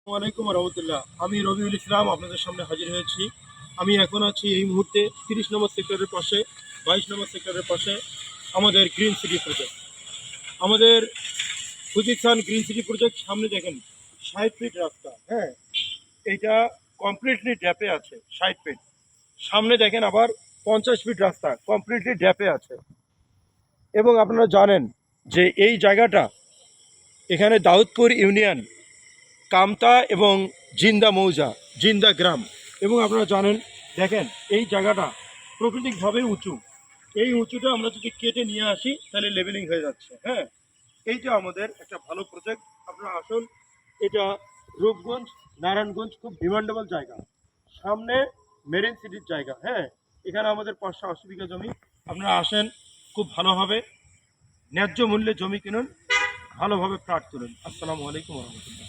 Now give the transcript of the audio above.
ওয়ালাইকুম রহমতুল্লাহ। আমি রবিউল ইসলাম আপনাদের সামনে হাজির হয়েছি। আমি এখন আছি এই মুহূর্তে 30 নম্বর সেক্টরের পাশে, 22 নম্বর সেক্টরের পাশে আমাদের গ্রিন সিটি প্রজেক্ট। আমাদের ফুজিকসান গ্রিন সিটি প্রজেক্ট সামনে দেখেন 60 ফিট রাস্তা, হ্যাঁ, এইটা কমপ্লিটলি ড্যাপে আছে 60 ফিট। সামনে দেখেন আবার 50 ফিট রাস্তা কমপ্লিটলি ড্যাপে আছে। এবং আপনারা জানেন যে এই জায়গাটা, এখানে দাউদপুর ইউনিয়ন, কামতা এবং জিন্দা মৌজা, জিন্দা গ্রাম। এবং আপনারা জানেন, দেখেন এই জায়গাটা প্রাকৃতিকভাবে উঁচু। এই উঁচুটা আমরা যদি কেটে নিয়ে আসি তাহলে লেভেলিং হয়ে যাচ্ছে। হ্যাঁ, এইটা আমাদের একটা ভালো প্রজেক্ট। আপনারা আসুন, এটা রূপগঞ্জ, নারায়ণগঞ্জ খুব ডিমান্ডেবল জায়গা, সামনে মেরিন সিটির জায়গা। হ্যাঁ, এখানে আমাদের 580 বিঘা জমি। আপনারা আসেন, খুব ভালো হবে, ন্যায্য মূল্যে জমি কিনুন, ভালোভাবে প্লট তুলুন। আসসালামু আলাইকুম রহমতুল্লাহ।